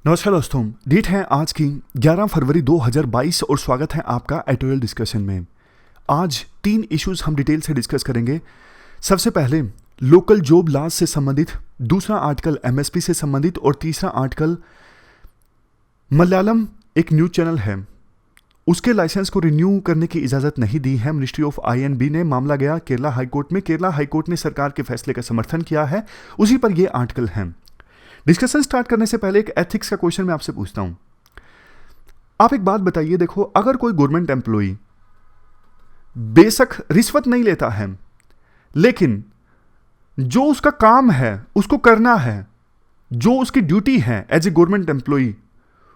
नमस्कार दोस्तों, डेट है आज की 11 फरवरी 2022 और स्वागत है आपका एडिटोरियल डिस्कशन में। आज 3 इश्यूज हम डिटेल से डिस्कस करेंगे। सबसे पहले लोकल जॉब लॉज से संबंधित, दूसरा आर्टिकल एमएसपी से संबंधित और तीसरा आर्टिकल मलयालम एक न्यूज चैनल है उसके लाइसेंस को रिन्यू करने की इजाज़त नहीं दी है। मिनिस्ट्री ऑफ आईएनबी ने मामला गया केरला हाईकोर्ट में। केरला हाईकोर्ट ने सरकार के फैसले का समर्थन किया है, उसी पर यह आर्टिकल है। डिस्कशन स्टार्ट करने से पहले एक एथिक्स का क्वेश्चन मैं आपसे पूछता हूं। आप एक बात बताइए, देखो अगर कोई गवर्नमेंट एम्प्लॉई बेशक रिश्वत नहीं लेता है, लेकिन जो उसका काम है उसको करना है, जो उसकी ड्यूटी है एज ए गवर्नमेंट एम्प्लॉई,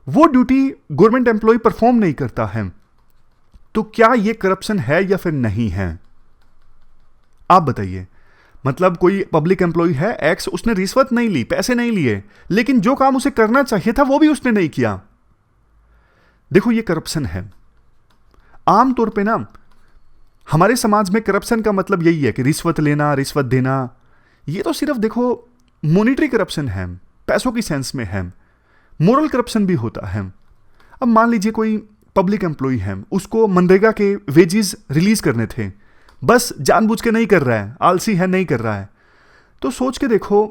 वो ड्यूटी गवर्नमेंट एम्प्लॉई परफॉर्म नहीं करता है, तो क्या यह करप्शन है या फिर नहीं है? आप बताइए। मतलब कोई पब्लिक एम्प्लॉय है एक्स, उसने रिश्वत नहीं ली, पैसे नहीं लिए, लेकिन जो काम उसे करना चाहिए था वो भी उसने नहीं किया। देखो ये करप्शन है। आमतौर पे ना हमारे समाज में करप्शन का मतलब यही है कि रिश्वत लेना, रिश्वत देना। ये तो सिर्फ देखो मॉनिटरी करप्शन है, पैसों की सेंस में है। मोरल करप्शन भी होता है। अब मान लीजिए कोई पब्लिक एम्प्लॉय है, उसको मनरेगा के वेजेस रिलीज करने थे, बस जानबूझ के नहीं कर रहा है, आलसी है, नहीं कर रहा है। तो सोच के देखो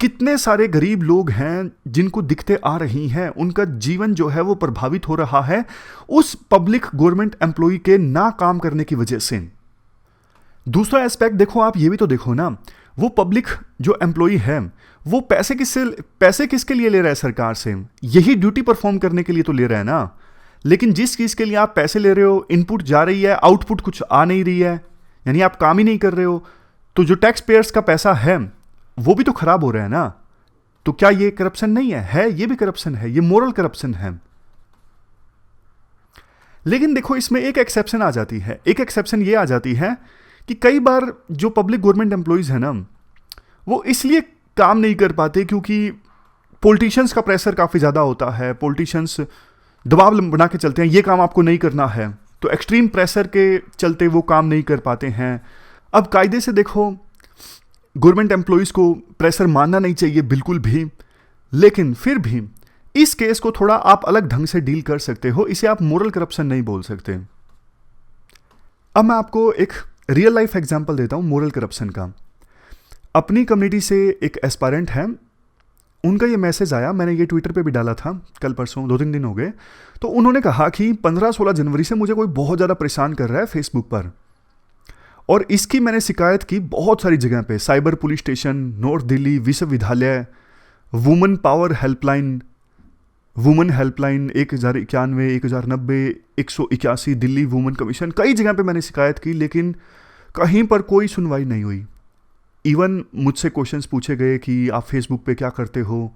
कितने सारे गरीब लोग हैं जिनको दिक्कतें आ रही हैं, उनका जीवन जो है वो प्रभावित हो रहा है उस पब्लिक गवर्नमेंट एम्प्लॉय के ना काम करने की वजह से। दूसरा एस्पेक्ट देखो, आप ये भी तो देखो ना, वो पब्लिक जो एम्प्लॉय है वो पैसे किसके लिए ले रहा है? सरकार से। यही ड्यूटी परफॉर्म करने के लिए तो ले रहा है ना। लेकिन जिस चीज़ के लिए आप पैसे ले रहे हो, इनपुट जा रही है, आउटपुट कुछ आ नहीं रही है, यानी आप काम ही नहीं कर रहे हो, तो जो टैक्स पेयर्स का पैसा है वो भी तो खराब हो रहा है ना। तो क्या ये करप्शन नहीं है? ये भी करप्शन है, ये मोरल करप्शन है। लेकिन देखो इसमें एक एक्सेप्शन आ जाती है। एक एक्सेप्शन ये आ जाती है कि कई बार जो पब्लिक गवर्नमेंट एम्प्लॉयज है ना, वो इसलिए काम नहीं कर पाते क्योंकि पॉलिटिशियंस का प्रेशर काफ़ी ज़्यादा होता है। पॉलिटिशियंस दबाव बना के चलते हैं, ये काम आपको नहीं करना है, तो एक्सट्रीम प्रेशर के चलते वो काम नहीं कर पाते हैं। अब कायदे से देखो गवर्नमेंट एम्प्लॉयज़ को प्रेशर मानना नहीं चाहिए बिल्कुल भी, लेकिन फिर भी इस केस को थोड़ा आप अलग ढंग से डील कर सकते हो। इसे आप मोरल करप्शन नहीं बोल सकते। अब मैं आपको एक रियल लाइफ एग्जांपल देता हूं मोरल करप्शन का। अपनी कम्युनिटी से एक एस्पायरेंट है, उनका ये मैसेज आया, मैंने ये ट्विटर पे भी डाला था कल परसों, 2-3 दिन हो गए। तो उन्होंने कहा कि 15-16 जनवरी से मुझे कोई बहुत ज़्यादा परेशान कर रहा है फेसबुक पर, और इसकी मैंने शिकायत की बहुत सारी जगह पे, cyber police station, north Delhi विश्वविद्यालय, women power helpline, women helpline 1091, 1090, 181, Delhi women commission, कई जगह पे मैंने शिकायत की, लेकिन कहीं पर कोई सुनवाई नहीं हुई। इवन मुझसे क्वेश्चंस पूछे गए कि आप फेसबुक पे क्या करते हो,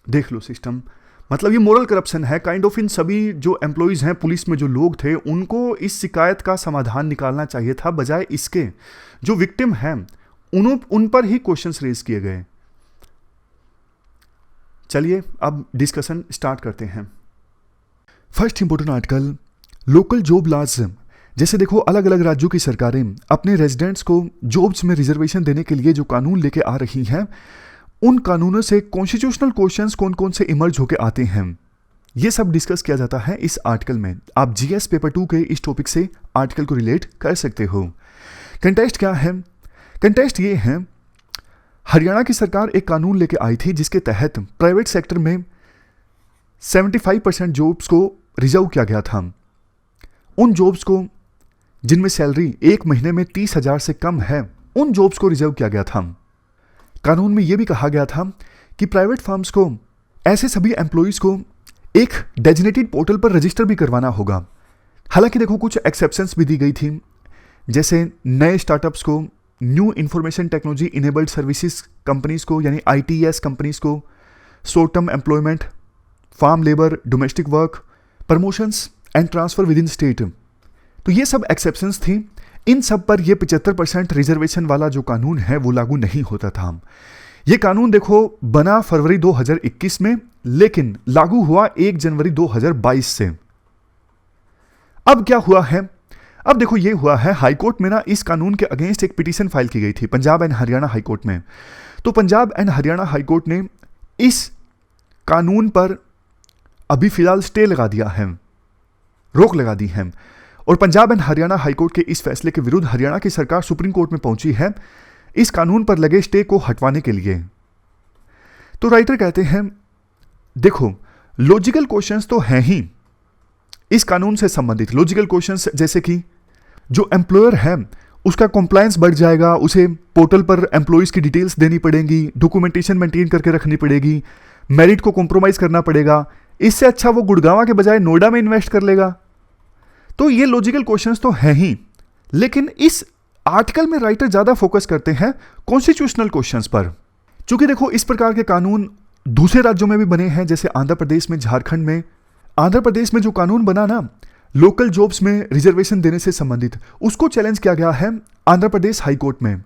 देख लो सिस्टम। मतलब ये मोरल करप्शन है काइंड ऑफ। इन सभी जो एम्प्लॉयज़ हैं, पुलिस में जो लोग थे, उनको इस शिकायत का समाधान निकालना चाहिए था, बजाय इसके जो विक्टिम हैं उन पर ही क्वेश्चंस रेज किए गए। चलिए अब डिस्कशन स्टार्ट करते हैं। First important article local job laws. जैसे देखो अलग अलग राज्यों की सरकारें अपने रेजिडेंट्स को जॉब्स में रिजर्वेशन देने के लिए जो कानून लेके आ रही हैं, उन कानूनों से कॉन्स्टिट्यूशनल क्वेश्चंस कौन कौन से इमर्ज होके आते हैं, ये सब डिस्कस किया जाता है इस आर्टिकल में। आप जीएस पेपर 2 के इस टॉपिक से आर्टिकल को रिलेट कर सकते हो। कंटेस्ट क्या है? कंटेस्ट ये है, हरियाणा की सरकार एक कानून लेके आई थी जिसके तहत प्राइवेट सेक्टर में 75% जॉब्स को रिजर्व किया गया था। उन जॉब्स को जिनमें सैलरी एक महीने में 30,000 से कम है, उन जॉब्स को रिजर्व किया गया था। कानून में यह भी कहा गया था कि प्राइवेट फर्म्स को ऐसे सभी एम्प्लॉयज को एक डेजिग्नेटेड पोर्टल पर रजिस्टर भी करवाना होगा। हालांकि देखो कुछ एक्सेप्शंस भी दी गई थी, जैसे नए स्टार्टअप्स को, new information technology enabled services companies को यानी ITS कंपनीज को, short term employment, farm labour, domestic work, promotions and transfer within state. तो ये सब एक्सेप्शंस थी। इन सब पर यह 75% रिजर्वेशन वाला जो कानून है वो लागू नहीं होता था। ये कानून देखो बना फरवरी 2021 में, लेकिन लागू हुआ 1 जनवरी 2022 से। अब क्या हुआ है? अब देखो ये हुआ है, हाईकोर्ट में ना इस कानून के अगेंस्ट एक पिटीशन फाइल की गई थी पंजाब एंड हरियाणा हाईकोर्ट में। तो पंजाब एंड हरियाणा हाईकोर्ट ने इस कानून पर अभी फिलहाल स्टे लगा दिया है, रोक लगा दी है। और पंजाब एंड हरियाणा हाईकोर्ट के इस फैसले के विरुद्ध हरियाणा की सरकार सुप्रीम कोर्ट में पहुंची है इस कानून पर लगे स्टे को हटवाने के लिए। तो राइटर कहते हैं देखो, लॉजिकल क्वेश्चंस तो हैं ही इस कानून से संबंधित। लॉजिकल क्वेश्चंस जैसे कि जो एम्प्लॉयर है उसका कॉम्प्लायंस बढ़ जाएगा, उसे पोर्टल पर एम्प्लॉइज की डिटेल्स देनी पड़ेगी, डॉक्यूमेंटेशन मेंटेन करके रखनी पड़ेगी, मेरिट को कॉम्प्रोमाइज करना पड़ेगा। इससे अच्छा वो गुड़गांव के बजाय नोएडा में इन्वेस्ट कर लेगा। तो ये लॉजिकल क्वेश्चंस तो हैं ही, लेकिन इस आर्टिकल में राइटर ज्यादा फोकस करते हैं कॉन्स्टिट्यूशनल क्वेश्चंस पर। क्योंकि देखो, इस प्रकार के कानून दूसरे राज्यों में भी बने हैं, जैसे आंध्र प्रदेश में, झारखंड में। आंध्र प्रदेश में जो कानून बना ना लोकल जॉब्स में रिजर्वेशन देने से संबंधित, उसको चैलेंज किया गया है आंध्र प्रदेश हाई कोर्ट में।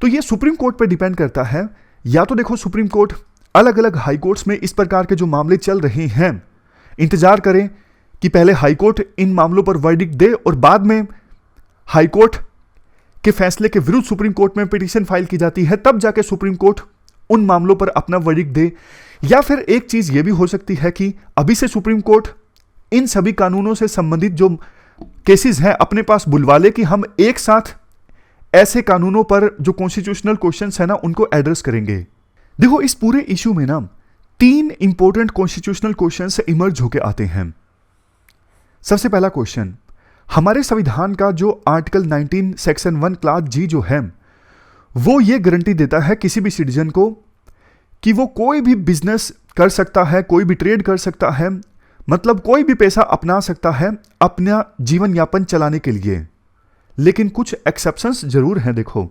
तो ये सुप्रीम कोर्ट पर डिपेंड करता है। या तो देखो, सुप्रीम कोर्ट अलग अलग हाई कोर्ट्स में इस प्रकार के जो मामले चल रहे हैं, इंतजार करें कि पहले हाई कोर्ट इन मामलों पर वर्डिक्ट दे और बाद में हाई कोर्ट के फैसले के विरुद्ध सुप्रीम कोर्ट में पिटीशन फाइल की जाती है, तब जाके सुप्रीम कोर्ट उन मामलों पर अपना वर्डिक्ट दे। या फिर एक चीज यह भी हो सकती है कि अभी से सुप्रीम कोर्ट इन सभी कानूनों से संबंधित जो केसेस हैं अपने पास बुलवा ले कि हम एक साथ ऐसे कानूनों पर जो कॉन्स्टिट्यूशनल क्वेश्चंस है ना उनको एड्रेस करेंगे। देखो, इस पूरे इश्यू में ना 3 इंपॉर्टेंट कॉन्स्टिट्यूशनल क्वेश्चंस इमर्ज होके आते हैं। सबसे पहला क्वेश्चन, हमारे संविधान का जो आर्टिकल 19 सेक्शन 1 क्लास जी जो है वो ये गारंटी देता है किसी भी सिटीजन को कि वो कोई भी बिजनेस कर सकता है, कोई भी ट्रेड कर सकता है, मतलब कोई भी पैसा अपना सकता है अपना जीवन यापन चलाने के लिए। लेकिन कुछ एक्सेप्शंस जरूर हैं। देखो,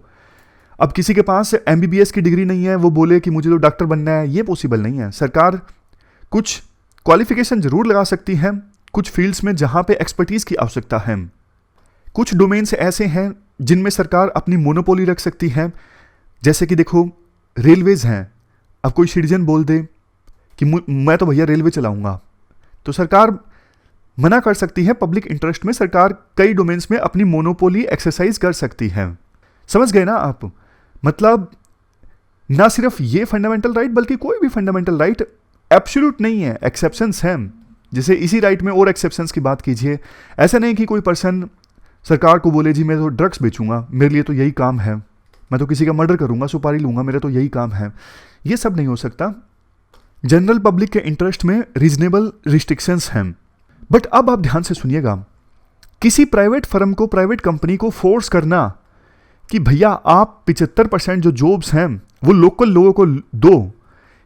अब किसी के पास MBBS की डिग्री नहीं है, वो बोले कि मुझे तो डॉक्टर बनना है, ये पॉसिबल नहीं है। सरकार कुछ क्वालिफिकेशन जरूर लगा सकती है कुछ फील्ड्स में जहां पे एक्सपर्टीज की आवश्यकता है। कुछ डोमेन्स ऐसे हैं जिनमें सरकार अपनी मोनोपोली रख सकती है, जैसे कि देखो रेलवेज हैं। अब कोई सिटीजन बोल दे कि मैं तो भैया रेलवे चलाऊंगा, तो सरकार मना कर सकती है। पब्लिक इंटरेस्ट में सरकार कई डोमेन्स में अपनी मोनोपोली एक्सरसाइज कर सकती है। समझ गए ना आप? मतलब ना सिर्फ ये फंडामेंटल राइट बल्कि कोई भी फंडामेंटल राइट एब्सोल्यूट नहीं है, एक्सेप्शंस हैं। जैसे इसी राइट में और एक्सेप्शंस की बात कीजिए। ऐसा नहीं कि कोई पर्सन सरकार को बोले जी मैं तो ड्रग्स बेचूंगा, मेरे लिए तो यही काम है, मैं तो किसी का मर्डर करूंगा, सुपारी लूंगा, मेरा तो यही काम है। ये सब नहीं हो सकता। जनरल पब्लिक के इंटरेस्ट में रीजनेबल रिस्ट्रिक्शंस हैं। बट अब आप ध्यान से सुनिएगा, किसी प्राइवेट फर्म को, प्राइवेट कंपनी को फोर्स करना कि भैया आप 75% जो जॉब्स हैं वो लोकल लोगों को दो,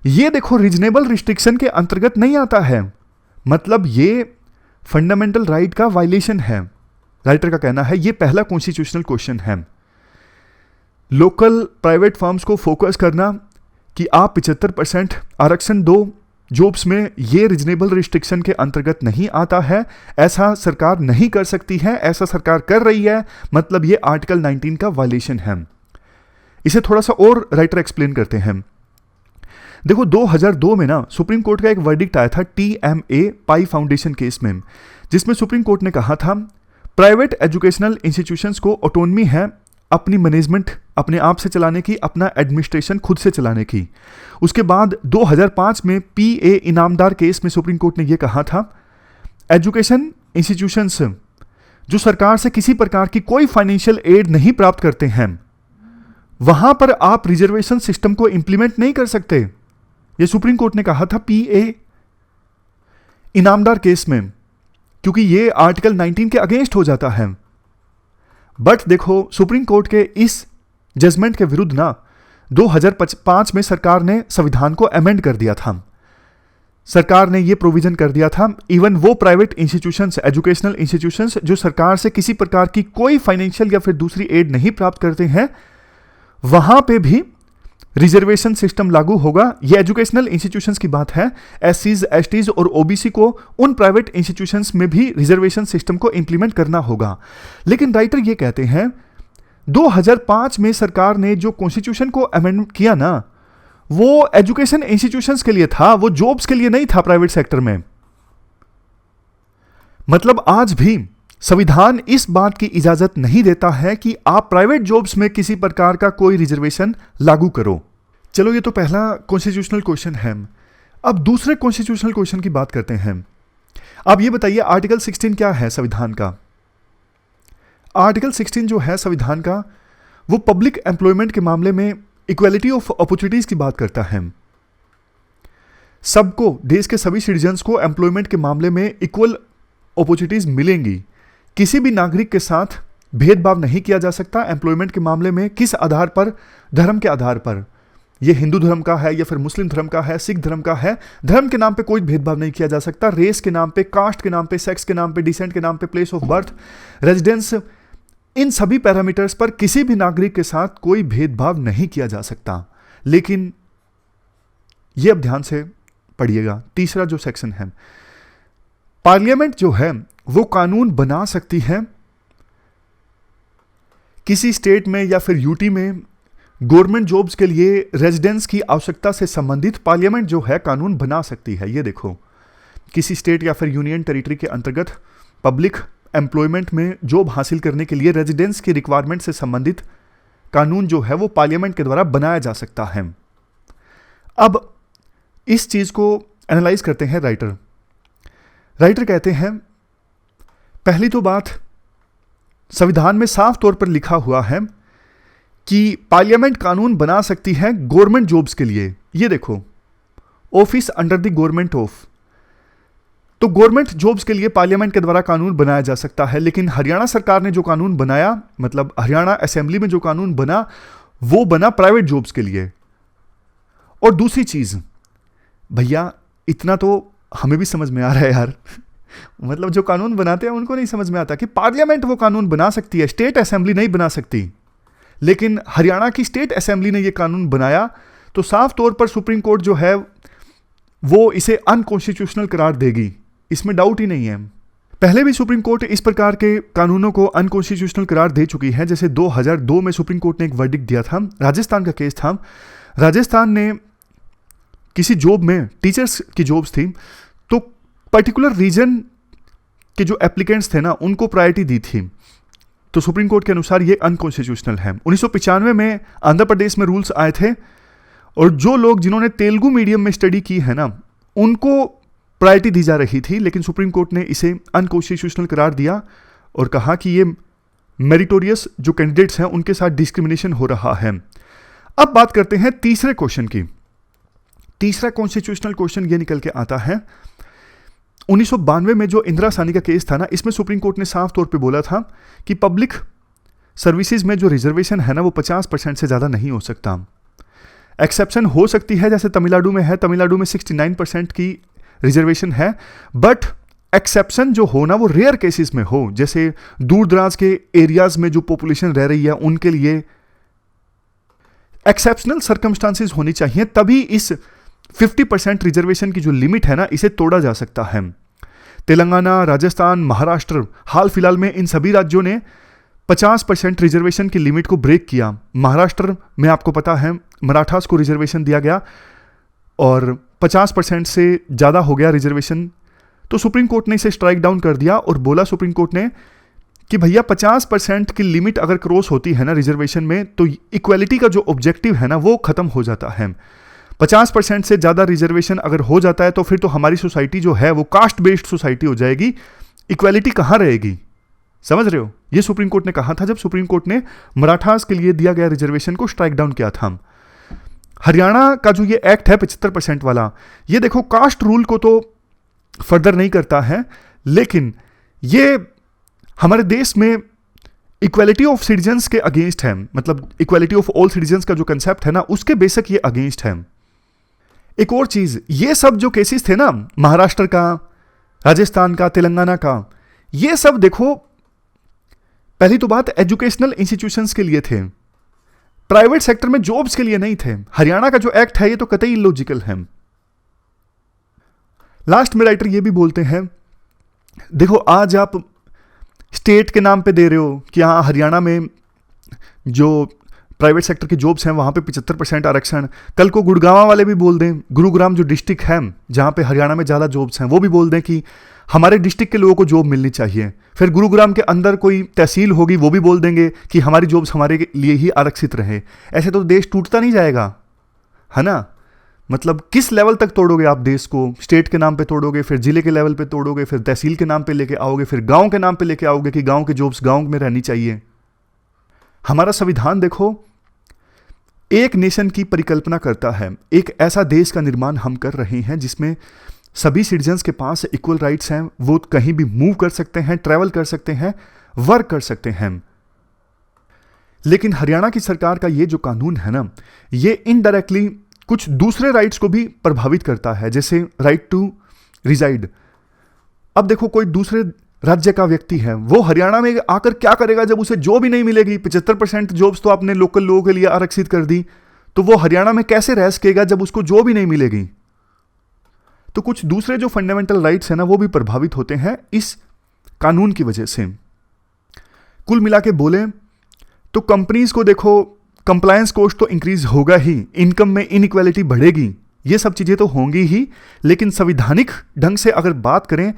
ये देखो रीजनेबल रिस्ट्रिक्शन के अंतर्गत नहीं आता है। मतलब ये फंडामेंटल राइट का वायलेशन है। राइटर का कहना है ये पहला कॉन्स्टिट्यूशनल क्वेश्चन है। लोकल प्राइवेट फर्म्स को फोकस करना कि आप 75% आरक्षण दो जॉब्स में, ये रीजनेबल रिस्ट्रिक्शन के अंतर्गत नहीं आता है। ऐसा सरकार नहीं कर सकती है, ऐसा सरकार कर रही है, मतलब ये आर्टिकल 19 का वायलेशन है। इसे थोड़ा सा और राइटर एक्सप्लेन करते हैं। देखो 2002 में ना सुप्रीम कोर्ट का एक वर्डिक्ट आया था TMA पाई फाउंडेशन केस में, जिसमें सुप्रीम कोर्ट ने कहा था प्राइवेट एजुकेशनल इंस्टीट्यूशंस को ऑटोनमी है अपनी मैनेजमेंट अपने आप से चलाने की, अपना एडमिनिस्ट्रेशन खुद से चलाने की। उसके बाद 2005 में PA इनामदार केस में सुप्रीम कोर्ट ने यह कहा था एजुकेशन इंस्टीट्यूशंस जो सरकार से किसी प्रकार की कोई फाइनेंशियल एड नहीं प्राप्त करते हैं, वहां पर आप रिजर्वेशन सिस्टम को इंप्लीमेंट नहीं कर सकते। यह सुप्रीम कोर्ट ने कहा था PA इनामदार केस में, क्योंकि यह आर्टिकल 19 के अगेंस्ट हो जाता है। बट देखो सुप्रीम कोर्ट के इस जजमेंट के विरुद्ध ना 2005 में सरकार ने संविधान को अमेंड कर दिया था। सरकार ने यह प्रोविजन कर दिया था इवन वो प्राइवेट इंस्टीट्यूशंस, एजुकेशनल इंस्टीट्यूशंस जो सरकार से किसी प्रकार की कोई फाइनेंशियल या फिर दूसरी एड नहीं प्राप्त करते हैं, वहां पे भी रिजर्वेशन सिस्टम लागू होगा। यह एजुकेशनल इंस्टीट्यूशंस की बात है। SCs, STs और OBC को उन प्राइवेट इंस्टीट्यूशंस में भी रिजर्वेशन सिस्टम को इंप्लीमेंट करना होगा। लेकिन राइटर यह कहते हैं 2005 में सरकार ने जो कॉन्स्टिट्यूशन को अमेंड किया ना, वो एजुकेशन इंस्टीट्यूशंस के लिए था, वो जॉब्स के लिए नहीं था प्राइवेट सेक्टर में। मतलब आज भी संविधान इस बात की इजाजत नहीं देता है कि आप प्राइवेट जॉब्स में किसी प्रकार का कोई रिजर्वेशन लागू करो। चलो ये तो पहला कॉन्स्टिट्यूशनल क्वेश्चन है। अब दूसरे कॉन्स्टिट्यूशनल क्वेश्चन की बात करते हैं। अब ये बताइए आर्टिकल 16 क्या है संविधान का। आर्टिकल 16 जो है संविधान का, वो पब्लिक एम्प्लॉयमेंट के मामले में इक्वालिटी ऑफ अपॉर्चुनिटीज की बात करता है। सबको, देश के सभी सिटीजन्स को एम्प्लॉयमेंट के मामले में इक्वल अपॉर्चुनिटीज मिलेंगी। किसी भी नागरिक के साथ भेदभाव नहीं किया जा सकता एम्प्लॉयमेंट के मामले में। किस आधार पर? धर्म के आधार पर। ये हिंदू धर्म का है या फिर मुस्लिम धर्म का है, सिख धर्म का है, धर्म के नाम पे कोई भेदभाव नहीं किया जा सकता। रेस के नाम पे, कास्ट के नाम पे, सेक्स के नाम पे, डिसेंट के नाम पे, प्लेस ऑफ बर्थ, रेजिडेंस, इन सभी पैरामीटर्स पर किसी भी नागरिक के साथ कोई भेदभाव नहीं किया जा सकता। लेकिन ये अब ध्यान से पढ़िएगा, तीसरा जो सेक्शन है, पार्लियामेंट जो है वो कानून बना सकती है किसी स्टेट में या फिर यूटी में गवर्नमेंट जॉब्स के लिए रेजिडेंस की आवश्यकता से संबंधित पार्लियामेंट जो है कानून बना सकती है। ये देखो, किसी स्टेट या फिर यूनियन टेरिटरी के अंतर्गत पब्लिक एम्प्लॉयमेंट में जॉब हासिल करने के लिए रेजिडेंस की रिक्वायरमेंट से संबंधित कानून जो है वो पार्लियामेंट के द्वारा बनाया जा सकता है। अब इस चीज को एनालाइज करते हैं राइटर कहते हैं, पहली तो बात, संविधान में साफ तौर पर लिखा हुआ है कि पार्लियामेंट कानून बना सकती है गवर्नमेंट जॉब्स के लिए। ये देखो, office under the government of, तो गवर्नमेंट जॉब्स के लिए पार्लियामेंट के द्वारा कानून बनाया जा सकता है। लेकिन हरियाणा सरकार ने जो कानून बनाया, मतलब हरियाणा असेंबली में जो कानून बना, वो बना प्राइवेट जॉब्स के लिए। और दूसरी चीज, भैया इतना तो हमें भी समझ में आ रहा है यार मतलब जो कानून बनाते हैं उनको नहीं समझ में आता कि पार्लियामेंट वो कानून बना सकती है, स्टेट असेंबली नहीं बना सकती। लेकिन हरियाणा की स्टेट असेंबली ने ये कानून बनाया, तो साफ तौर पर सुप्रीम कोर्ट जो है वो इसे अनकॉन्स्टिट्यूशनल करार देगी, इसमें डाउट ही नहीं है। पहले भी सुप्रीम कोर्ट इस प्रकार के कानूनों को अनकॉन्स्टिट्यूशनल करार दे चुकी है। जैसे 2002 में सुप्रीम कोर्ट ने एक वर्डिक्ट दिया था, राजस्थान का केस था। राजस्थान ने किसी जॉब में, टीचर्स की जॉब्स थी, तो पर्टिकुलर रीजन के जो एप्लीकेंट्स थे ना उनको प्रायोरिटी दी थी, तो सुप्रीम कोर्ट के अनुसार ये अनकॉन्स्टिट्यूशनल है। 1995 में आंध्र प्रदेश में रूल्स आए थे, और जो लोग जिन्होंने तेलुगु मीडियम में स्टडी की है ना उनको प्रायोरिटी दी जा रही थी, लेकिन सुप्रीम कोर्ट ने इसे अनकॉन्स्टिट्यूशनल करार दिया और कहा कि ये मेरिटोरियस जो कैंडिडेट्स हैं उनके साथ डिस्क्रिमिनेशन हो रहा है। अब बात करते हैं तीसरे क्वेश्चन की। तीसरा कॉन्स्टिट्यूशनल क्वेश्चन ये निकल के आता है, 1992 में जो इंदिरा साहनी का केस था ना, इसमें सुप्रीम कोर्ट ने साफ तौर पे बोला था कि पब्लिक सर्विसेज में जो रिजर्वेशन है ना वो 50% से ज़्यादा नहीं हो सकता। एक्सेप्शन हो सकती है, जैसे तमिलनाडु में है, तमिलनाडु में 69% की रिजर्वेशन है, बट एक्सेप्शन जो हो ना वो रेयर केसेस में हो, जैसे दूर दराज के एरियाज में जो पॉपुलेशन रह रही है उनके लिए एक्सेप्शनल सर्कमस्टांसेस होनी चाहिए, तभी इस 50% रिजर्वेशन की जो लिमिट है ना इसे तोड़ा जा सकता है। तेलंगाना, राजस्थान, महाराष्ट्र, हाल फिलहाल में इन सभी राज्यों ने 50% रिजर्वेशन की लिमिट को ब्रेक किया। महाराष्ट्र में आपको पता है मराठास को रिजर्वेशन दिया गया और 50% से ज़्यादा हो गया रिजर्वेशन, तो सुप्रीम कोर्ट ने इसे स्ट्राइक डाउन कर दिया और बोला सुप्रीम कोर्ट ने कि भैया 50% की लिमिट अगर क्रॉस होती है ना रिजर्वेशन में तो इक्वालिटी का जो ऑब्जेक्टिव है ना वो खत्म हो जाता है। 50% से ज़्यादा रिजर्वेशन अगर हो जाता है तो फिर तो हमारी सोसाइटी जो है वो कास्ट बेस्ड सोसाइटी हो जाएगी, इक्वालिटी कहाँ रहेगी, समझ रहे हो। ये सुप्रीम कोर्ट ने कहा था जब सुप्रीम कोर्ट ने मराठास के लिए दिया गया रिजर्वेशन को स्ट्राइक डाउन किया था। हरियाणा का जो ये एक्ट है 75% वाला, ये देखो कास्ट रूल को तो फर्दर नहीं करता है, लेकिन ये हमारे देश में इक्वालिटी ऑफ सिटीजन्स के अगेंस्ट है, मतलब इक्वालिटी ऑफ ऑल सिटीजन्स का जो कंसेप्ट है ना उसके बेशक ये अगेंस्ट है। एक और चीज, ये सब जो केसेस थे ना महाराष्ट्र का, राजस्थान का, तेलंगाना का, ये सब देखो पहली तो बात एजुकेशनल इंस्टीट्यूशंस के लिए थे, प्राइवेट सेक्टर में जॉब्स के लिए नहीं थे। हरियाणा का जो एक्ट है ये तो कतई इलॉजिकल है। लास्ट में राइटर ये भी बोलते हैं, देखो आज आप स्टेट के नाम पे दे रहे हो कि हाँ हरियाणा में जो प्राइवेट सेक्टर की जॉब्स हैं वहाँ पे 75% आरक्षण, कल को गुड़गांव वाले भी बोल दें, गुरुग्राम जो डिस्ट्रिक्ट है जहाँ पे हरियाणा में ज़्यादा जॉब्स हैं वो भी बोल दें कि हमारे डिस्ट्रिक्ट के लोगों को जॉब मिलनी चाहिए, फिर गुरुग्राम के अंदर कोई तहसील होगी वो भी बोल देंगे कि हमारी जॉब्स हमारे लिए ही आरक्षित रहे। ऐसे तो देश टूटता नहीं जाएगा, है ना। मतलब किस लेवल तक तोड़ोगे आप देश को? स्टेट के नाम पे तोड़ोगे, फिर जिले के लेवल पे तोड़ोगे, फिर तहसील के नाम पे लेके आओगे, फिर गांव के नाम पे लेके आओगे कि गांव के जॉब्स गांव में रहनी चाहिए। हमारा संविधान देखो एक नेशन की परिकल्पना करता है, एक ऐसा देश का निर्माण हम कर रहे हैं जिसमें सभी सिटीजन्स के पास इक्वल राइट्स हैं, वो कहीं भी मूव कर सकते हैं, ट्रैवल कर सकते हैं, वर्क कर सकते हैं। लेकिन हरियाणा की सरकार का ये जो कानून है ना, ये इनडायरेक्टली कुछ दूसरे राइट्स को भी प्रभावित करता है, जैसे राइट टू रिजाइड। अब देखो कोई दूसरे राज्य का व्यक्ति है, वो हरियाणा में आकर क्या करेगा जब उसे जॉब ही नहीं मिलेगी? 75% जॉब्स तो आपने लोकल लोगों के लिए आरक्षित कर दी, तो वो हरियाणा में कैसे रह सकेगा जब उसको जॉब ही नहीं मिलेगी? तो कुछ दूसरे जो फंडामेंटल राइट्स हैं ना, वो भी प्रभावित होते हैं इस कानून की वजह से। कुल मिला के बोले तो कंपनीज को देखो कंप्लायंस कॉस्ट तो इंक्रीज होगा ही, इनकम में इनइक्वालिटी बढ़ेगी, ये सब चीजें तो होंगी ही। लेकिन संवैधानिक ढंग से अगर बात करें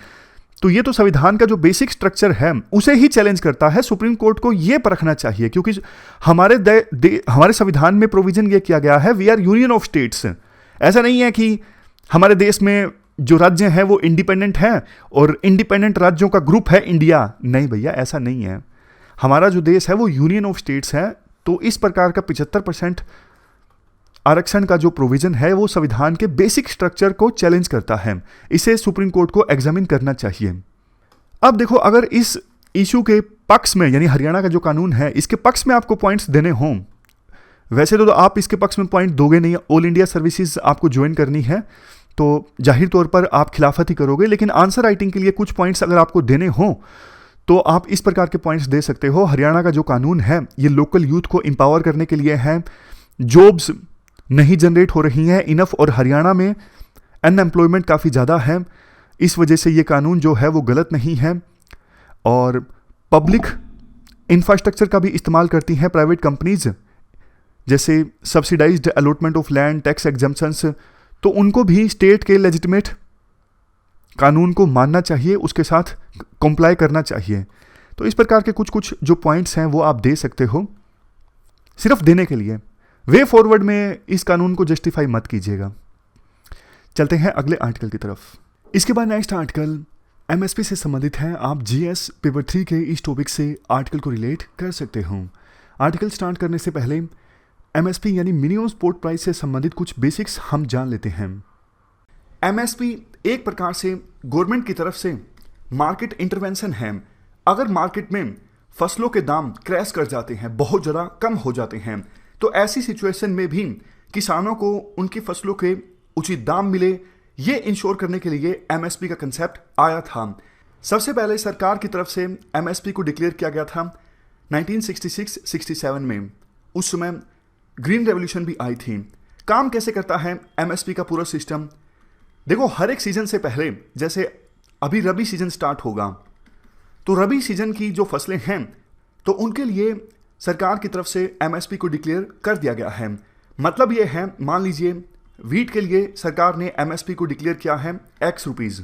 तो ये तो संविधान का जो बेसिक स्ट्रक्चर है उसे ही चैलेंज करता है। सुप्रीम कोर्ट को ये परखना चाहिए, क्योंकि हमारे संविधान में प्रोविजन ये किया गया है, we are union of states. ऐसा नहीं है कि हमारे देश में जो राज्य हैं वो इंडिपेंडेंट हैं और इंडिपेंडेंट राज्यों का ग्रुप है इंडिया। नहीं भैया, ऐसा नहीं है। हमारा जो देश है वो यूनियन ऑफ स्टेट्स है। तो इस प्रकार का 75% आरक्षण का जो प्रोविजन है वो संविधान के बेसिक स्ट्रक्चर को चैलेंज करता है। इसे सुप्रीम कोर्ट को एग्जामिन करना चाहिए। अब देखो, अगर इस इशू के पक्ष में, यानी हरियाणा का जो कानून है इसके पक्ष में आपको पॉइंट्स देने हों, वैसे तो आप इसके पक्ष में पॉइंट दोगे नहीं, ऑल इंडिया सर्विसेज आपको ज्वाइन करनी है तो जाहिर तौर पर आप खिलाफत ही करोगे। लेकिन आंसर राइटिंग के लिए कुछ पॉइंट्स अगर आपको देने हों तो आप इस प्रकार के पॉइंट्स दे सकते हो। हरियाणा का जो कानून है ये लोकल यूथ को एम्पावर करने के लिए है। जॉब्स नहीं जनरेट हो रही हैं इनफ, और हरियाणा में अनएम्प्लॉयमेंट काफ़ी ज़्यादा है। इस वजह से ये कानून जो है वो गलत नहीं है। और पब्लिक इंफ्रास्ट्रक्चर का भी इस्तेमाल करती हैं प्राइवेट कंपनीज, जैसे subsidised allotment of land, tax exemptions, तो उनको भी स्टेट के लेजिटिमेट कानून को मानना चाहिए, उसके साथ कंप्लाई करना चाहिए। तो इस प्रकार के कुछ कुछ जो पॉइंट्स हैं वो आप दे सकते हो, सिर्फ देने के लिए। वे फॉरवर्ड में इस कानून को जस्टिफाई मत कीजिएगा। चलते हैं अगले आर्टिकल की तरफ। इसके बाद नेक्स्ट आर्टिकल एमएसपी से संबंधित है। आप जीएस पेपर 3 के इस टॉपिक से आर्टिकल को रिलेट कर सकते हो। आर्टिकल स्टार्ट करने से पहले एमएसपी यानी मिनिमम सपोर्ट प्राइस से संबंधित कुछ बेसिक्स हम जान लेते हैं। एमएसपी एक प्रकार से गवर्नमेंट की तरफ से मार्केट इंटरवेंशन है। अगर मार्केट में फसलों के दाम क्रैश कर जाते हैं, बहुत ज़्यादा कम हो जाते हैं, तो ऐसी सिचुएशन में भी किसानों को उनकी फसलों के उचित दाम मिले, ये इंश्योर करने के लिए एमएसपी का कंसेप्ट आया था। सबसे पहले सरकार की तरफ से एमएसपी को डिक्लेयर किया गया था 1966-67 में। उस समय ग्रीन रेवोल्यूशन भी आई थी। काम कैसे करता है एमएसपी का पूरा सिस्टम? देखो, हर एक सीजन से पहले, जैसे अभी रबी सीजन स्टार्ट होगा, तो रबी सीजन की जो फसलें हैं तो उनके लिए सरकार की तरफ से एमएसपी को डिक्लेयर कर दिया गया है। मतलब ये है, मान लीजिए वीट के लिए सरकार ने एमएसपी को डिक्लेयर किया है X रुपीज़,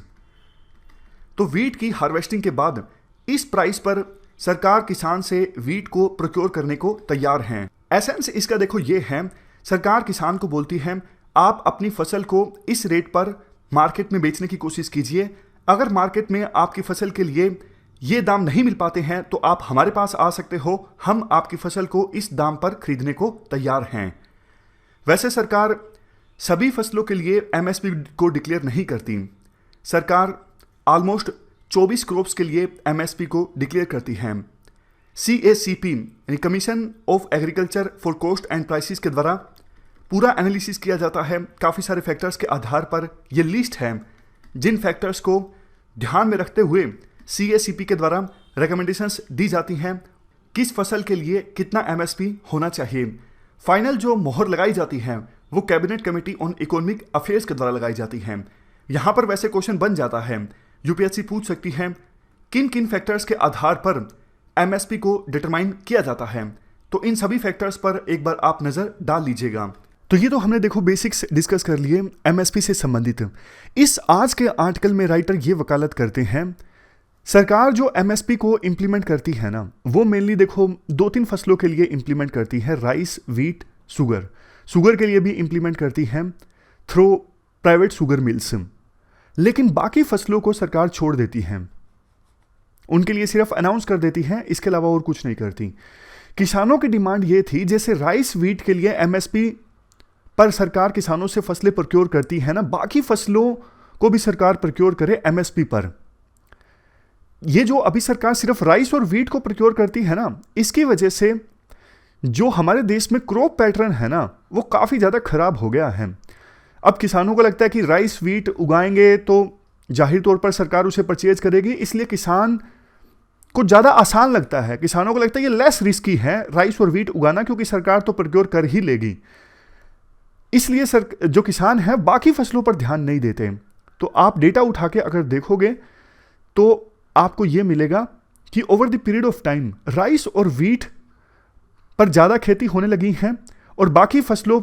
तो वीट की हार्वेस्टिंग के बाद इस प्राइस पर सरकार किसान से वीट को प्रोक्योर करने को तैयार हैं। एसेंस इसका देखो ये है, सरकार किसान को बोलती है आप अपनी फसल को इस रेट पर मार्केट में बेचने की कोशिश कीजिए। अगर मार्केट में आपकी फसल के लिए ये दाम नहीं मिल पाते हैं तो आप हमारे पास आ सकते हो, हम आपकी फसल को इस दाम पर खरीदने को तैयार हैं। वैसे सरकार सभी फसलों के लिए एमएसपी को डिक्लेयर नहीं करती। सरकार ऑलमोस्ट 24 क्रॉप्स के लिए एमएसपी को डिक्लेयर करती है। CACP यानी commission of agriculture for cost and prices के द्वारा पूरा एनालिसिस किया जाता है। काफ़ी सारे फैक्टर्स के आधार पर यह लिस्ट है, जिन फैक्टर्स को ध्यान में रखते हुए CACP के द्वारा रिकमेंडेशंस दी जाती हैं किस फसल के लिए कितना एमएसपी होना चाहिए। फाइनल जो मोहर लगाई जाती है वो cabinet committee on economic affairs के द्वारा लगाई जाती है। यहाँ पर वैसे क्वेश्चन बन जाता है, यूपीएससी पूछ सकती है किन किन फैक्टर्स के आधार पर एमएसपी को डिटरमाइन किया जाता है। तो इन सभी फैक्टर्स पर एक बार आप नज़र डाल लीजिएगा। तो ये तो हमने देखो बेसिक्स डिस्कस कर लिए एमएसपी से संबंधित। इस आज के आर्टिकल में राइटर ये वकालत करते हैं सरकार जो एमएसपी को इम्प्लीमेंट करती है ना, वो मेनली देखो 2-3 फसलों के लिए इम्प्लीमेंट करती है, राइस, वीट, शुगर के लिए भी इम्प्लीमेंट करती है, थ्रू प्राइवेट शुगर मिल्स, लेकिन बाकी फसलों को सरकार छोड़ देती है, उनके लिए सिर्फ अनाउंस कर देती है, इसके अलावा और कुछ नहीं करती। किसानों की डिमांड ये थी, जैसे राइस वीट के लिए एमएसपी पर सरकार किसानों से फसलें प्रोक्योर करती है ना, बाकी फसलों को भी सरकार प्रोक्योर करे एमएसपी पर। ये जो अभी सरकार सिर्फ राइस और वीट को प्रोक्योर करती है ना, इसकी वजह से जो हमारे देश में क्रॉप पैटर्न है ना, वो काफ़ी ज़्यादा खराब हो गया है। अब किसानों को लगता है कि राइस वीट उगाएंगे तो जाहिर तौर पर सरकार उसे परचेज करेगी, इसलिए किसान को ज़्यादा आसान लगता है, किसानों को लगता है ये लेस रिस्की है राइस और वीट उगाना, क्योंकि सरकार तो प्रोक्योर कर ही लेगी। इसलिए जो किसान है बाकी फसलों पर ध्यान नहीं देते। तो आप डेटा उठा के अगर देखोगे तो आपको यह मिलेगा कि over the period of time rice और वीट पर ज़्यादा खेती होने लगी है और बाकी फसलों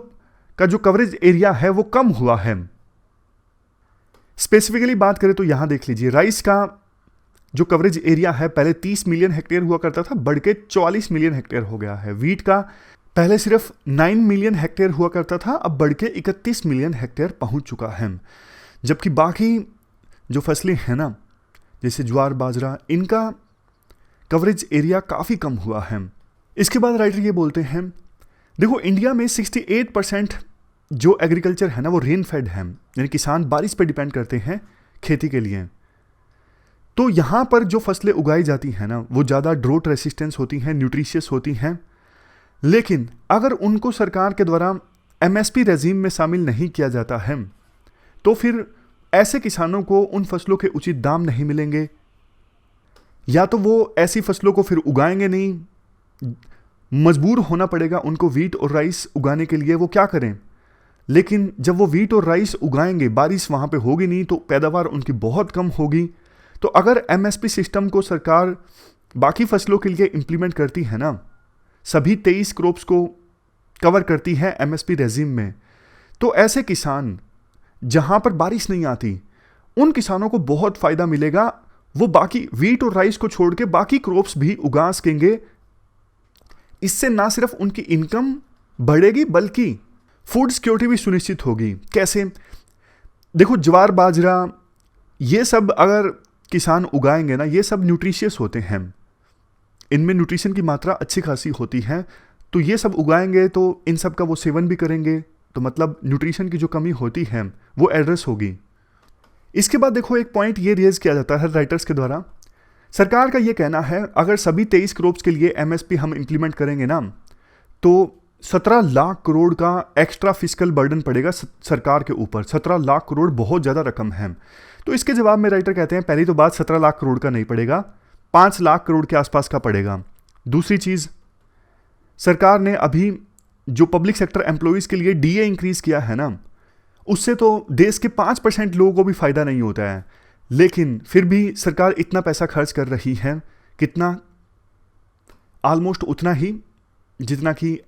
का जो कवरेज एरिया है वो कम हुआ है। स्पेसिफिकली बात करें तो यहां देख लीजिए, राइस का जो कवरेज एरिया है पहले 30 मिलियन हेक्टेयर हुआ करता था, बढ़ के 44 मिलियन हेक्टेयर हो गया है। वीट का पहले सिर्फ 9 मिलियन हेक्टेयर हुआ करता था, अब बढ़ के 31 मिलियन हेक्टेयर पहुंच चुका है। जबकि बाकी जो फसलें हैं ना, जैसे ज्वार बाजरा, इनका कवरेज एरिया काफ़ी कम हुआ है। इसके बाद राइटर ये बोलते हैं, देखो इंडिया में 68% जो एग्रीकल्चर है ना वो रेन फेड है, यानी किसान बारिश पर डिपेंड करते हैं खेती के लिए। तो यहाँ पर जो फसलें उगाई जाती हैं ना वो ज़्यादा ड्रोट रेसिस्टेंस होती हैं, न्यूट्रिशियस होती हैं। लेकिन अगर उनको सरकार के द्वारा एमएसपी रेजीम में शामिल नहीं किया जाता है तो फिर ऐसे किसानों को उन फसलों के उचित दाम नहीं मिलेंगे, या तो वो ऐसी फसलों को फिर उगाएंगे नहीं, मजबूर होना पड़ेगा उनको वीट और राइस उगाने के लिए। वो क्या करें, लेकिन जब वो वीट और राइस उगाएंगे बारिश वहाँ पे होगी नहीं तो पैदावार उनकी बहुत कम होगी। तो अगर एमएसपी सिस्टम को सरकार बाकी फसलों के लिए इंप्लीमेंट करती है ना, सभी 23 क्रॉप्स को कवर करती है एमएसपी रेजिम में, तो ऐसे किसान जहाँ पर बारिश नहीं आती उन किसानों को बहुत फ़ायदा मिलेगा। वो बाकी वीट और राइस को छोड़ के बाकी क्रॉप्स भी उगा सकेंगे। इससे ना सिर्फ उनकी इनकम बढ़ेगी बल्कि फूड सिक्योरिटी भी सुनिश्चित होगी। कैसे, देखो ज्वार बाजरा ये सब अगर किसान उगाएंगे ना, ये सब न्यूट्रिशियस होते हैं, इनमें न्यूट्रिशन की मात्रा अच्छी खासी होती है। तो ये सब उगाएंगे तो इन सब का वो सेवन भी करेंगे, तो मतलब न्यूट्रिशन की जो कमी होती है वो एड्रेस होगी। इसके बाद देखो एक पॉइंट ये रेज किया जाता है राइटर्स के द्वारा, सरकार का ये कहना है अगर सभी 23 क्रॉप्स के लिए एमएसपी हम इंप्लीमेंट करेंगे ना तो 17 लाख करोड़ का एक्स्ट्रा फिस्कल बर्डन पड़ेगा सरकार के ऊपर। 17 लाख करोड़ बहुत ज़्यादा रकम है। तो इसके जवाब में राइटर कहते हैं, पहली तो बात 17 लाख करोड़ का नहीं पड़ेगा, 5 लाख करोड़ के आसपास का पड़ेगा। दूसरी चीज़, सरकार ने अभी जो पब्लिक सेक्टर एम्प्लॉयज़ के लिए डीए इंक्रीज़ किया है ना, उससे तो देश के 5% लोगों को भी फ़ायदा नहीं होता है, लेकिन फिर भी सरकार इतना पैसा खर्च कर रही है, कितना, ऑलमोस्ट उतना ही जितना कि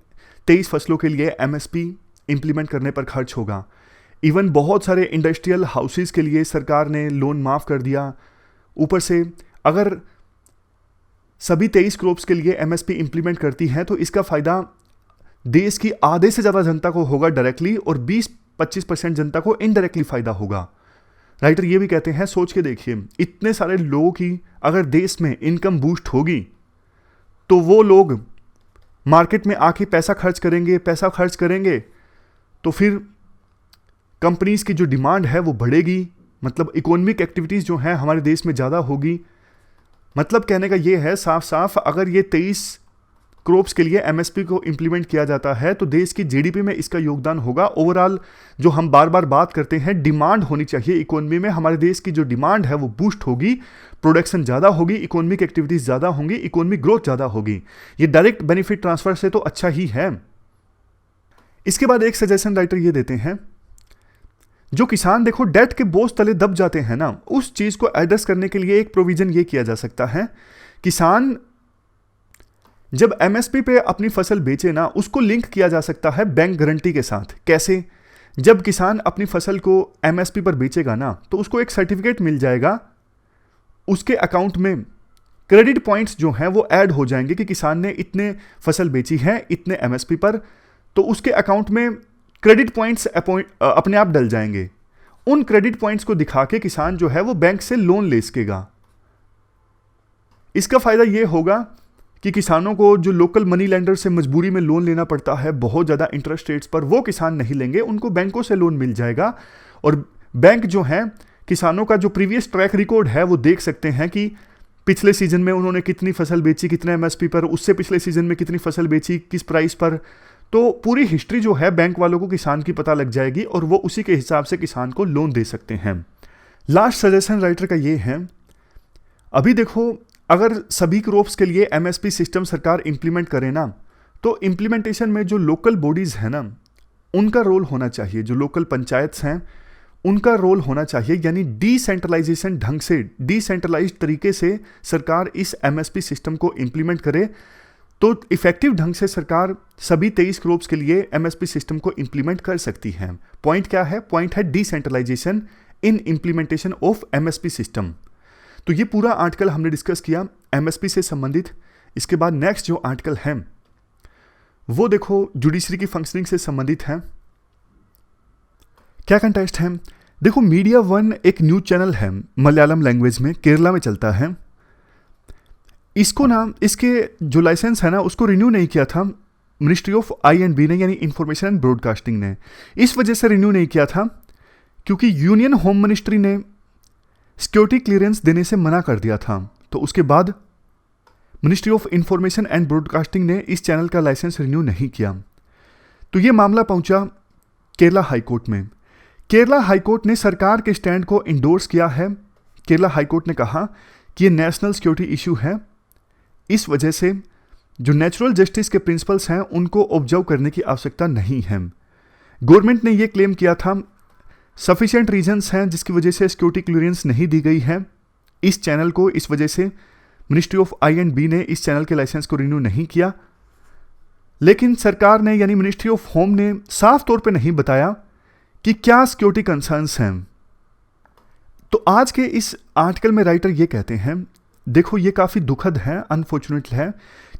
23 फसलों के लिए एमएसपी इंप्लीमेंट करने पर खर्च होगा। इवन बहुत सारे इंडस्ट्रियल हाउसेस के लिए सरकार ने लोन माफ़ कर दिया। ऊपर से अगर सभी 23 क्रॉप्स के लिए एमएसपी इंप्लीमेंट करती है तो इसका फ़ायदा देश की आधे से ज़्यादा जनता को होगा डायरेक्टली, और 20-25% जनता को इनडायरेक्टली फ़ायदा होगा। राइटर ये भी कहते हैं, सोच के देखिए, इतने सारे लोगों की अगर देश में इनकम बूस्ट होगी तो वो लोग मार्केट में आके पैसा खर्च करेंगे तो फिर कंपनीज की जो डिमांड है वो बढ़ेगी, मतलब इकोनॉमिक एक्टिविटीज़ जो हैं हमारे देश में ज़्यादा होगी। मतलब कहने का ये है साफ साफ, अगर ये 23 क्रॉप्स के लिए एमएसपी को इंप्लीमेंट किया जाता है तो देश की जीडीपी में इसका योगदान होगा। ओवरऑल जो हम बार बार बात करते हैं, डिमांड होनी चाहिए इकोनॉमी में, हमारे देश की जो डिमांड है वो बूस्ट होगी, प्रोडक्शन ज़्यादा होगी, इकोनॉमिक एक्टिविटीज़ ज़्यादा होंगी, इकोनॉमिक ग्रोथ ज़्यादा होगी। ये डायरेक्ट बेनिफिट ट्रांसफर से तो अच्छा ही है। इसके बाद एक सजेशन राइटर ये देते हैं, जो किसान देखो डेट के बोझ तले दब जाते हैं ना, उस चीज़ को एड्रेस करने के लिए एक प्रोविज़न ये किया जा सकता है, किसान जब एमएसपी पे अपनी फसल बेचे ना, उसको लिंक किया जा सकता है बैंक गारंटी के साथ। कैसे, जब किसान अपनी फसल को एमएसपी पर बेचेगा ना तो उसको एक सर्टिफिकेट मिल जाएगा, उसके अकाउंट में क्रेडिट पॉइंट्स जो हैं वो ऐड हो जाएंगे कि किसान ने इतने फसल बेची है इतने एमएसपी पर, तो उसके अकाउंट में क्रेडिट पॉइंट्स अपने आप डल जाएंगे। उन क्रेडिट पॉइंट्स को दिखा के किसान जो है वो बैंक से लोन ले सकेगा। इसका फायदा ये होगा कि किसानों को जो लोकल मनी लेंडर से मजबूरी में लोन लेना पड़ता है बहुत ज़्यादा इंटरेस्ट रेट्स पर, वो किसान नहीं लेंगे, उनको बैंकों से लोन मिल जाएगा। और बैंक जो है किसानों का जो प्रीवियस ट्रैक रिकॉर्ड है वो देख सकते हैं कि पिछले सीजन में उन्होंने कितनी फसल बेची, कितने एमएसपी पर, उससे पिछले सीजन में कितनी फसल बेची, किस प्राइस पर। तो पूरी हिस्ट्री जो है बैंक वालों को किसान की पता लग जाएगी और वो उसी के हिसाब से किसान को लोन दे सकते हैं। लास्ट सजेशन राइटर का ये है, अभी देखो अगर सभी क्रॉप्स के लिए एमएसपी सिस्टम सरकार इंप्लीमेंट करे ना, तो इंप्लीमेंटेशन में जो लोकल बॉडीज है ना उनका रोल होना चाहिए, जो लोकल पंचायत्स हैं उनका रोल होना चाहिए। यानी डिसेंट्रलाइजेशन ढंग से, डिसेंट्रलाइज्ड तरीके से सरकार इस एमएसपी सिस्टम को इंप्लीमेंट करे तो इफेक्टिव ढंग से सरकार सभी 23 क्रॉप्स के लिए एमएसपी सिस्टम को इंप्लीमेंट कर सकती है। पॉइंट क्या है? पॉइंट है decentralisation in implementation of MSP system. तो ये पूरा आर्टिकल हमने डिस्कस किया एमएसपी से संबंधित। इसके बाद नेक्स्ट जो आर्टिकल है वो देखो जुडिशरी की फंक्शनिंग से संबंधित है। क्या कंटेस्ट है? देखो मीडिया वन एक न्यूज चैनल है मलयालम लैंग्वेज में, केरला में चलता है। इसको ना इसके जो लाइसेंस है ना उसको रिन्यू नहीं किया था मिनिस्ट्री ऑफ INB ने, यानी इंफॉर्मेशन एंड ब्रॉडकास्टिंग ने। इस वजह से रिन्यू नहीं किया था क्योंकि यूनियन होम मिनिस्ट्री ने सिक्योरिटी क्लियरेंस देने से मना कर दिया था। तो उसके बाद ministry of information and broadcasting ने इस चैनल का लाइसेंस रिन्यू नहीं किया। तो ये मामला पहुंचा केरला हाईकोर्ट में। केरला हाईकोर्ट ने सरकार के स्टैंड को इंडोर्स किया है। केरला हाईकोर्ट ने कहा कि ये नेशनल सिक्योरिटी इशू है, इस वजह से जो नेचुरल जस्टिस के प्रिंसिपल्स हैं उनको ऑब्जर्व करने की आवश्यकता नहीं है। गवर्नमेंट ने ये क्लेम किया था सफिशिएंट रीजंस हैं जिसकी वजह से सिक्योरिटी क्लियरेंस नहीं दी गई है इस चैनल को, इस वजह से मिनिस्ट्री ऑफ INB ने इस चैनल के लाइसेंस को रिन्यू नहीं किया। लेकिन सरकार ने यानी मिनिस्ट्री ऑफ होम ने साफ तौर पे नहीं बताया कि क्या सिक्योरिटी कंसर्न्स हैं। तो आज के इस आर्टिकल में राइटर ये कहते हैं, देखो ये काफ़ी दुखद है, अनफॉर्चुनेट है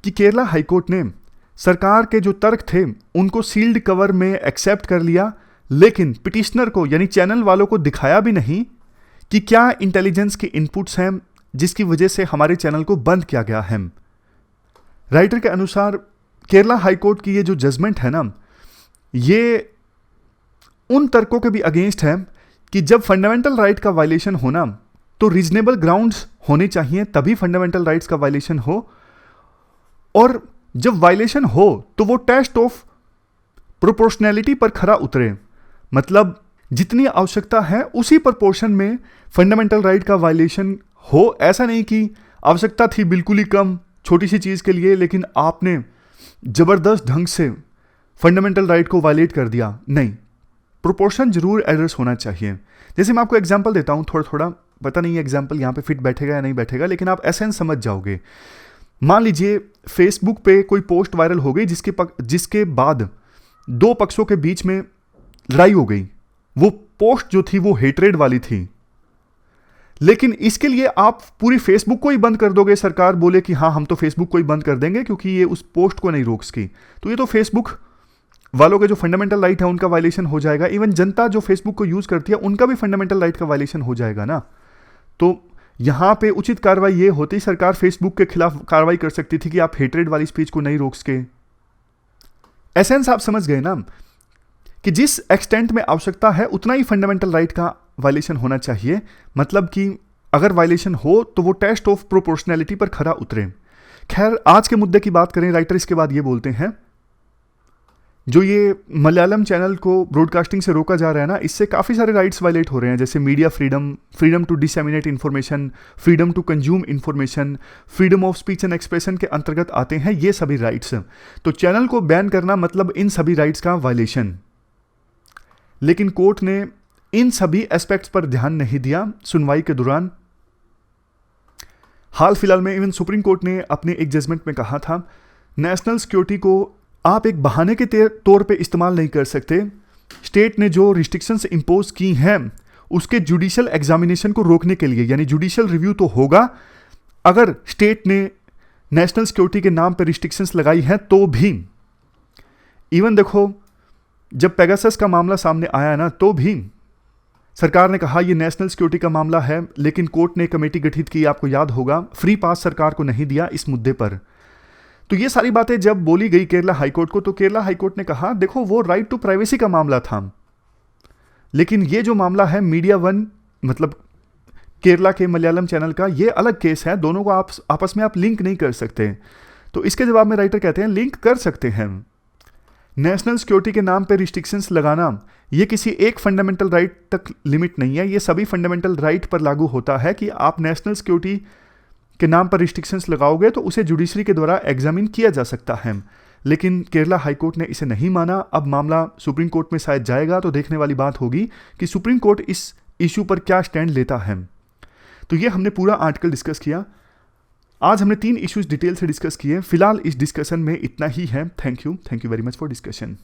कि केरला हाईकोर्ट ने सरकार के जो तर्क थे उनको सील्ड कवर में एक्सेप्ट कर लिया, लेकिन पिटिशनर को यानी चैनल वालों को दिखाया भी नहीं कि क्या इंटेलिजेंस के इनपुट्स हैं जिसकी वजह से हमारे चैनल को बंद किया गया है। राइटर के अनुसार केरला हाईकोर्ट की ये जो जजमेंट है ना, ये उन तर्कों के भी अगेंस्ट है कि जब फंडामेंटल राइट का वायलेशन होना तो रीजनेबल ग्राउंड्स होने चाहिए, तभी फंडामेंटल राइट्स का वायलेशन हो। और जब वायलेशन हो तो वो टेस्ट ऑफ प्रोपोर्शनैलिटी पर खरा उतरे, मतलब जितनी आवश्यकता है उसी प्रोपोर्शन में फंडामेंटल राइट का वायलेशन हो। ऐसा नहीं कि आवश्यकता थी बिल्कुल ही कम छोटी सी चीज़ के लिए लेकिन आपने ज़बरदस्त ढंग से फंडामेंटल राइट को वायलेट कर दिया। नहीं, प्रोपोर्शन जरूर एड्रेस होना चाहिए। जैसे मैं आपको एग्जांपल देता हूँ थोड़ा थोड़ा, पता नहीं एग्जांपल यहाँ पे फिट बैठेगा या नहीं बैठेगा, लेकिन आप एसेंस समझ जाओगे। मान लीजिए फेसबुक पे कोई पोस्ट वायरल हो गई जिसके बाद दो पक्षों के बीच में लड़ाई हो गई। वो पोस्ट जो थी वो हेट्रेड वाली थी, लेकिन इसके लिए आप पूरी फेसबुक को ही बंद कर दोगे, सरकार बोले कि हाँ हम तो फेसबुक को ही बंद कर देंगे क्योंकि ये उस पोस्ट को नहीं रोक सकी, तो ये तो फेसबुक वालों के जो फंडामेंटल राइट है उनका वायलेशन हो जाएगा। इवन जनता जो फेसबुक को यूज करती है उनका भी फंडामेंटल राइट का वायलेशन हो जाएगा ना। तो यहां पे उचित कार्रवाई ये होती, सरकार फेसबुक के खिलाफ कार्रवाई कर सकती थी कि आप हेट्रेड वाली स्पीच को नहीं रोक सके। एसेंस आप समझ गए ना कि जिस एक्सटेंट में आवश्यकता है उतना ही फंडामेंटल राइट का वायलेशन होना चाहिए, मतलब कि अगर वायलेशन हो तो वो टेस्ट ऑफ प्रोपोर्शनैलिटी पर खरा उतरे। खैर आज के मुद्दे की बात करें, राइटर इसके बाद ये बोलते हैं जो ये मलयालम चैनल को ब्रॉडकास्टिंग से रोका जा रहा है ना, इससे काफ़ी सारे राइट्स वायलेट हो रहे हैं, जैसे media freedom, freedom to disseminate information, freedom to consume information, freedom of speech and expression के अंतर्गत आते हैं ये सभी राइट्स। तो चैनल को बैन करना मतलब इन सभी राइट्स का वायलेशन। लेकिन कोर्ट ने इन सभी एस्पेक्ट्स पर ध्यान नहीं दिया सुनवाई के दौरान। हाल फिलहाल में इवन सुप्रीम कोर्ट ने अपने एक जजमेंट में कहा था नेशनल सिक्योरिटी को आप एक बहाने के तौर पे इस्तेमाल नहीं कर सकते। स्टेट ने जो रिस्ट्रिक्शंस इंपोज की हैं उसके जुडिशियल एग्जामिनेशन को रोकने के लिए, यानी जुडिशियल रिव्यू तो होगा अगर स्टेट ने नेशनल सिक्योरिटी के नाम पे रिस्ट्रिक्शंस लगाई हैं तो भी। इवन देखो जब पेगासस का मामला सामने आया ना, तो भी सरकार ने कहा ये नेशनल सिक्योरिटी का मामला है, लेकिन कोर्ट ने कमेटी गठित की, आपको याद होगा, फ्री पास सरकार को नहीं दिया इस मुद्दे पर। तो ये सारी बातें जब बोली गई केरला हाईकोर्ट को, तो केरला हाईकोर्ट ने कहा देखो वो राइट टू प्राइवेसी का मामला था, लेकिन ये जो मामला है मीडिया वन मतलब केरला के मलयालम चैनल का, ये अलग केस है, दोनों को आपस में आप लिंक नहीं कर सकते। तो इसके जवाब में राइटर कहते हैं लिंक कर सकते हैं। नेशनल सिक्योरिटी के नाम पे रिस्ट्रिक्शंस लगाना ये किसी एक फंडामेंटल राइट तक लिमिट नहीं है, ये सभी फंडामेंटल राइट पर लागू होता है कि आप नेशनल सिक्योरिटी के नाम पर रिस्ट्रिक्शंस लगाओगे तो उसे जुडिशरी के द्वारा एग्जामिन किया जा सकता है। लेकिन केरला हाईकोर्ट ने इसे नहीं माना। अब मामला सुप्रीम कोर्ट में शायद जाएगा, तो देखने वाली बात होगी कि सुप्रीम कोर्ट इस इशू पर क्या स्टैंड लेता है। तो ये हमने पूरा आर्टिकल डिस्कस किया। आज हमने 3 इश्यूज डिटेल से डिस्कस किए। फिलहाल इस डिस्कशन में इतना ही है। Thank you very much for discussion.